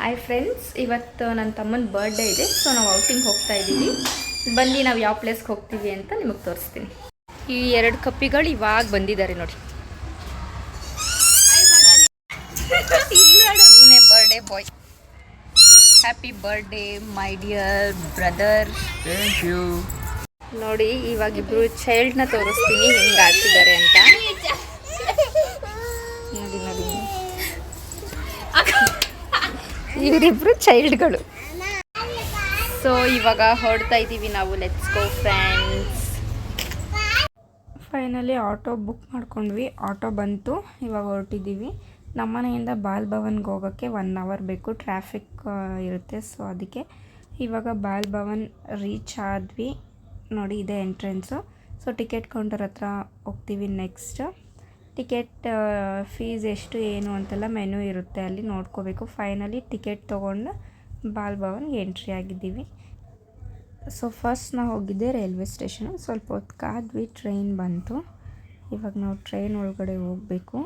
Hi friends, ಇವತ್ತು ನನ್ನ ತಮ್ಮನ ಬರ್ಡೇ ಇದೆ. ಸೊ ನಾವು ಔಟಿಂಗ್ ಹೋಗ್ತಾ ಇದ್ದೀವಿ. ಬನ್ನಿ ನಾವು ಯಾವ ಪ್ಲೇಸ್ಗೆ ಹೋಗ್ತೀವಿ ಅಂತ ನಿಮಗೆ ತೋರಿಸ್ತೀನಿ. ಈ 2 ಕಪ್ಪಿಗಳು ಇವಾಗ ಬಂದಿದ್ದಾರೆ ನೋಡಿ. ಇವನೇ birthday boy. Happy birthday my dear brother. Thank you. ನೋಡಿ, ಇವಾಗ ಇಬ್ರು ಚೈಲ್ಡ್ನ ತೋರಿಸ್ತೀನಿ ಹೆಂಗೆ ಆಡ್ತಿದ್ದಾರೆ ಅಂತ. ನೋಡಿ ನೋಡಿ, ಇವರಿಬ್ರು ಚೈಲ್ಡ್ಗಳು. ಸೊ ಇವಾಗ ಹೊರಡ್ತಾ ಇದ್ದೀವಿ ನಾವು. Let's go friends. Finally auto book ಮಾಡ್ಕೊಂಡ್ವಿ. ಆಟೋ ಬಂತು, ಇವಾಗ ಹೊರಟಿದ್ದೀವಿ. ನಮ್ಮ ಮನೆಯಿಂದ ಬಾಲ್ ಭವನ್ಗೆ ಹೋಗೋಕ್ಕೆ 1 ಅವರ್ ಬೇಕು. ಟ್ರಾಫಿಕ್ ಇರುತ್ತೆ. ಸೊ ಅದಕ್ಕೆ ಇವಾಗ ಬಾಲ್ ಭವನ್ ರೀಚ್ ಆದ್ವಿ. ನೋಡಿ, ಇದೆ ಎಂಟ್ರೆನ್ಸು. ಸೊ ಟಿಕೆಟ್ ಕೌಂಟರ್ ಹತ್ರ ಹೋಗ್ತೀವಿ. ನೆಕ್ಸ್ಟ್ ಟಿಕೆಟ್ ಫೀಸ್ ಎಷ್ಟು ಏನು ಅಂತೆಲ್ಲ ಮೆನು ಇರುತ್ತೆ, ಅಲ್ಲಿ ನೋಡ್ಕೋಬೇಕು. ಫೈನಲಿ ಟಿಕೆಟ್ ತೊಗೊಂಡು ಬಾಲ್ ಭವನ್ಗೆ ಎಂಟ್ರಿ ಆಗಿದ್ದೀವಿ. ಸೊ ಫಸ್ಟ್ ನಾವು ಹೋಗಿದ್ದೆ ರೈಲ್ವೆ ಸ್ಟೇಷನು. ಸ್ವಲ್ಪ ಹೊತ್ತು ಕಾದ್ವಿ, ಟ್ರೈನ್ ಬಂತು. ಇವಾಗ ನಾವು ಟ್ರೈನ್ ಒಳಗಡೆ ಹೋಗಬೇಕು.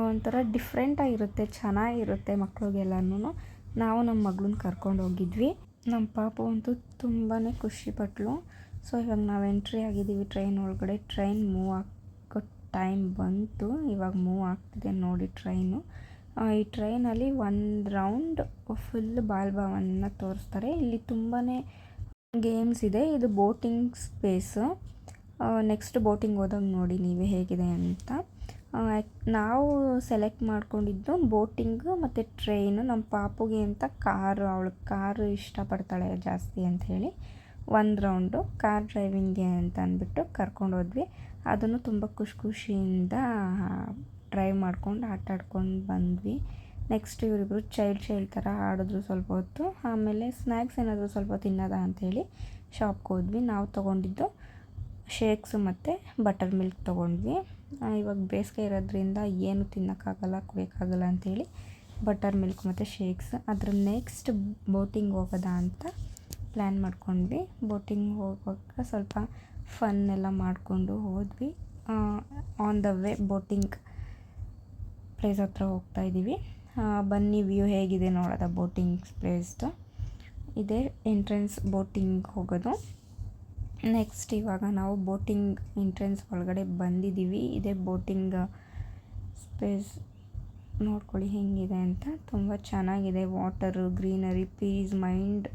ಒಂಥರ ಡಿಫ್ರೆಂಟಾಗಿರುತ್ತೆ, ಚೆನ್ನಾಗಿರುತ್ತೆ ಮಕ್ಳಿಗೆಲ್ಲನೂ. ನಾವು ನಮ್ಮ ಮಗಳನ್ನ ಕರ್ಕೊಂಡು ಹೋಗಿದ್ವಿ. ನಮ್ಮ ಪಾಪು ಅಂತೂ ತುಂಬಾ ಖುಷಿಪಟ್ಲು. ಸೊ ಇವಾಗ ನಾವು ಎಂಟ್ರಿ ಆಗಿದ್ದೀವಿ ಟ್ರೈನ್ ಒಳಗಡೆ. ಟ್ರೈನ್ ಮೂವ್ ಆಗೋ ಟೈಮ್ ಬಂತು. ಇವಾಗ ಮೂವ್ ಆಗ್ತಿದೆ ನೋಡಿ ಟ್ರೈನು. ಈ ಟ್ರೈನಲ್ಲಿ 1 ರೌಂಡ್ ಫುಲ್ ಬಾಲ್ ಭವನ್ನ ತೋರಿಸ್ತಾರೆ. ಇಲ್ಲಿ ತುಂಬಾ ಗೇಮ್ಸ್ ಇದೆ. ಇದು ಬೋಟಿಂಗ್ ಸ್ಪೇಸು. ನೆಕ್ಸ್ಟ್ ಬೋಟಿಂಗ್ ಹೋದಾಗ ನೋಡಿ ನೀವೇ ಹೇಗಿದೆ ಅಂತ. ನಾವು ಸೆಲೆಕ್ಟ್ ಮಾಡ್ಕೊಂಡಿದ್ದು ಬೋಟಿಂಗು ಮತ್ತು ಟ್ರೈನು. ನಮ್ಮ ಪಾಪುಗೆ ಅಂತ ಅವಳಿಗೆ ಕಾರು ಇಷ್ಟಪಡ್ತಾಳೆ ಜಾಸ್ತಿ ಅಂಥೇಳಿ 1 ರೌಂಡು ಕಾರ್ ಡ್ರೈವಿಂಗ್ಗೆ ಅಂತ ಅಂದ್ಬಿಟ್ಟು ಕರ್ಕೊಂಡು ಹೋದ್ವಿ. ಅದನ್ನು ತುಂಬ ಖುಷಿಯಿಂದ ಡ್ರೈವ್ ಮಾಡ್ಕೊಂಡು ಆಟಾಡ್ಕೊಂಡು ಬಂದ್ವಿ. ನೆಕ್ಸ್ಟ್ ಇವರಿಬ್ಬರು ಚೈಲ್ಡ್ ಥರ ಆಡಿದ್ರು ಸ್ವಲ್ಪ ಹೊತ್ತು. ಆಮೇಲೆ ಸ್ನ್ಯಾಕ್ಸ್ ಏನಾದರೂ ಸ್ವಲ್ಪ ತಿನ್ನೋದ ಅಂಥೇಳಿ ಶಾಪ್ಗೆ ಹೋದ್ವಿ. ನಾವು ತೊಗೊಂಡಿದ್ದು ಶೇಕ್ಸು ಮತ್ತು ಬಟರ್ ಮಿಲ್ಕ್ ತೊಗೊಂಡ್ವಿ. ಇವಾಗ ಬೇಸಿಗೆ ಇರೋದ್ರಿಂದ ಏನು ತಿನ್ನೋಕ್ಕಾಗಲ್ಲ, ಕುಡಿಯೋಕ್ಕಾಗಲ್ಲ ಅಂಥೇಳಿ ಬಟರ್ ಮಿಲ್ಕ್ ಮತ್ತು ಶೇಕ್ಸ್. ಅದ್ರ ನೆಕ್ಸ್ಟ್ ಬೋಟಿಂಗ್ ಹೋಗೋದಾ ಅಂತ ಪ್ಲ್ಯಾನ್ ಮಾಡ್ಕೊಂಡ್ವಿ. ಬೋಟಿಂಗ್ ಹೋಗುವಾಗ ಸ್ವಲ್ಪ ಫನ್ ಎಲ್ಲ ಮಾಡಿಕೊಂಡು ಹೋದ್ವಿ. On the way boating place ಹತ್ರ ಹೋಗ್ತಾ ಇದ್ದೀವಿ. ಬನ್ನಿ ವ್ಯೂ ಹೇಗಿದೆ ನೋಡೋದ ಬೋಟಿಂಗ್ ಪ್ಲೇಸ್ದು. ಇದೇ ಎಂಟ್ರೆನ್ಸ್ ಬೋಟಿಂಗ್ ಹೋಗೋದು. ನೆಕ್ಸ್ಟ್ ಇವಾಗ ನಾವು ಬೋಟಿಂಗ್ ಎಂಟ್ರೆನ್ಸ್ ಒಳಗಡೆ ಬಂದಿದ್ದೀವಿ. ಇದೇ ಬೋಟಿಂಗ್ ಸ್ಪೇಸ್. ನೋಡ್ಕೊಳ್ಳಿ ಹೆಂಗಿದೆ ಅಂತ. ತುಂಬ ಚೆನ್ನಾಗಿದೆ. ವಾಟರು, ಗ್ರೀನರಿ, ಮೈಂಡ್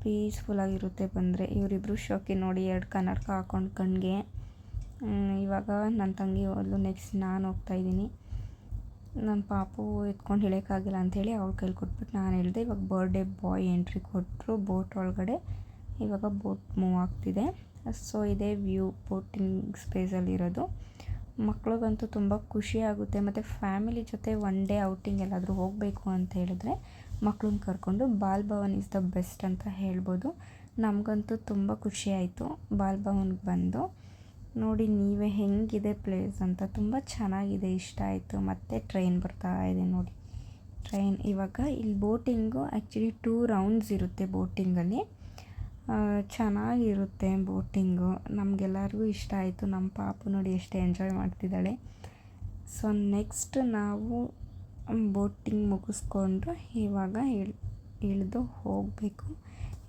ಪೀಸ್ಫುಲ್ಲಾಗಿರುತ್ತೆ ಬಂದರೆ. ಇವರಿಬ್ಬರು ಶೋಕಿ ನೋಡಿ 2 ಕನ್ನಡಕ ಹಾಕ್ಕೊಂಡು ಕಣ್ಣಿಗೆ. ಇವಾಗ ನನ್ನ ತಂಗಿ ಹೋದ್ಲು. ನೆಕ್ಸ್ಟ್ ನಾನು ಹೋಗ್ತಾಯಿದ್ದೀನಿ. ನನ್ನ ಪಾಪು ಎತ್ಕೊಂಡು ಇಳಿಯೋಕ್ಕಾಗಿಲ್ಲ ಅಂಥೇಳಿ ಅವ್ಳ ಕೈಲಿ ಕೊಟ್ಬಿಟ್ಟು ನಾನು ಹೇಳಿದೆ. ಇವಾಗ ಬರ್ಡೇ ಬಾಯ್ ಎಂಟ್ರಿ ಕೊಟ್ಟರು ಬೋಟ್ ಒಳಗಡೆ. ಇವಾಗ ಬೋಟ್ ಮೂವ್ ಆಗ್ತಿದೆ. ಸೊ ಇದೇ ವ್ಯೂ ಬೋಟಿಂಗ್ ಸ್ಪೇಸಲ್ಲಿರೋದು. ಮಕ್ಳಿಗಂತೂ ತುಂಬ ಖುಷಿಯಾಗುತ್ತೆ. ಮತ್ತು ಫ್ಯಾಮಿಲಿ ಜೊತೆ 1 ಡೇ ಔಟಿಂಗ್ ಎಲ್ಲಾದರೂ ಹೋಗಬೇಕು ಅಂತ ಹೇಳಿದ್ರೆ ಮಕ್ಳನ್ನ ಕರ್ಕೊಂಡು Bal Bhavan is the best ಅಂತ ಹೇಳ್ಬೋದು. ನಮಗಂತೂ ತುಂಬ ಖುಷಿಯಾಯಿತು ಬಾಲ್ ಭವನ್ಗೆ ಬಂದು. ನೋಡಿ ನೀವೇ ಹೆಂಗಿದೆ ಪ್ಲೇಸ್ ಅಂತ. ತುಂಬ ಚೆನ್ನಾಗಿದೆ, ಇಷ್ಟ ಆಯಿತು. ಮತ್ತು ಟ್ರೈನ್ ಬರ್ತಾ ಇದೆ ನೋಡಿ. ಟ್ರೈನ್ ಇವಾಗ ಇಲ್ಲಿ ಬೋಟಿಂಗು ಆ್ಯಕ್ಚುಲಿ 2 ರೌಂಡ್ಸ್ ಇರುತ್ತೆ ಬೋಟಿಂಗಲ್ಲಿ. ಚೆನ್ನಾಗಿರುತ್ತೆ ಬೋಟಿಂಗು. ನಮಗೆಲ್ಲರಿಗೂ ಇಷ್ಟ ಆಯಿತು. ನಮ್ಮ ಪಾಪು ನೋಡಿ ಎಷ್ಟು ಎಂಜಾಯ್ ಮಾಡ್ತಿದ್ದಾಳೆ. ಸೊ ನೆಕ್ಸ್ಟ್ ನಾವು ಬೋಟಿಂಗ್ ಮುಗಿಸ್ಕೊಂಡು ಇವಾಗ ಇಳಿದು ಹೋಗಬೇಕು.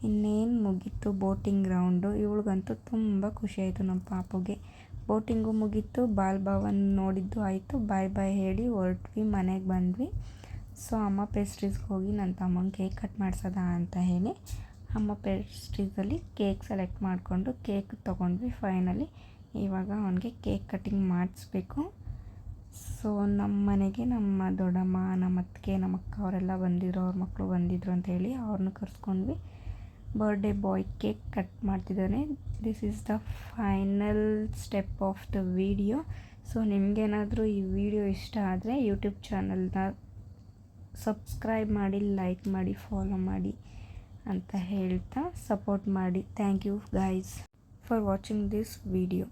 ಇನ್ನೇನು ಮುಗೀತು ಬೋಟಿಂಗ್ ರೌಂಡು. ಇವಳಿಗಂತೂ ತುಂಬ ಖುಷಿಯಾಯಿತು ನಮ್ಮ ಪಾಪುಗೆ. ಬೋಟಿಂಗು ಮುಗೀತು, ಬಾಲ್ ಭವನ್ ನೋಡಿದ್ದು ಆಯಿತು. ಬಾಯ್ ಹೇಳಿ ಹೊರಟ್ವಿ, ಮನೆಗೆ ಬಂದ್ವಿ. ಸೊ ಅಮ್ಮ ಪೇಸ್ಟ್ರೀಸ್ಗೆ ಹೋಗಿ ನನ್ನ ತಮ್ಮಂಗೆ ಕೇಕ್ ಕಟ್ ಮಾಡಿಸೋದ ಅಂತ ಹೇಳಿ ಅಮ್ಮ ಪೇಸ್ಟ್ರೀಸಲ್ಲಿ ಕೇಕ್ ಸೆಲೆಕ್ಟ್ ಮಾಡಿಕೊಂಡು ಕೇಕ್ ತೊಗೊಂಡ್ವಿ. ಫೈನಲಿ ಇವಾಗ ಅವನಿಗೆ ಕೇಕ್ ಕಟ್ಟಿಂಗ್ ಮಾಡಿಸ್ಬೇಕು. ಸೊ ನಮ್ಮ ಮನೆಗೆ ನಮ್ಮ ದೊಡ್ಡಮ್ಮ, ನಮ್ಮ ಅತ್ತಿಗೆ, ನಮ್ಮ ಅಕ್ಕ ಅವರೆಲ್ಲ ಬಂದಿದ್ರು, ಅವ್ರ ಮಕ್ಕಳು ಬಂದಿದ್ರು ಅಂಥೇಳಿ ಅವ್ರನ್ನ ಕರೆಸ್ಕೊಂಡ್ವಿ. ಬರ್ಡೇ ಬಾಯ್ ಕೇಕ್ ಕಟ್ ಮಾಡ್ತಿದ್ದಾನೆ. This is the final step of the video. So ನಿಮಗೇನಾದರೂ ಈ ವಿಡಿಯೋ ಇಷ್ಟ ಆದರೆ ಯೂಟ್ಯೂಬ್ ಚಾನಲ್ನ ಸಬ್ಸ್ಕ್ರೈಬ್ ಮಾಡಿ, ಲೈಕ್ ಮಾಡಿ, ಫಾಲೋ ಮಾಡಿ ಅಂತ ಹೇಳ್ತಾ ಸಪೋರ್ಟ್ ಮಾಡಿ. Thank you guys for watching this video.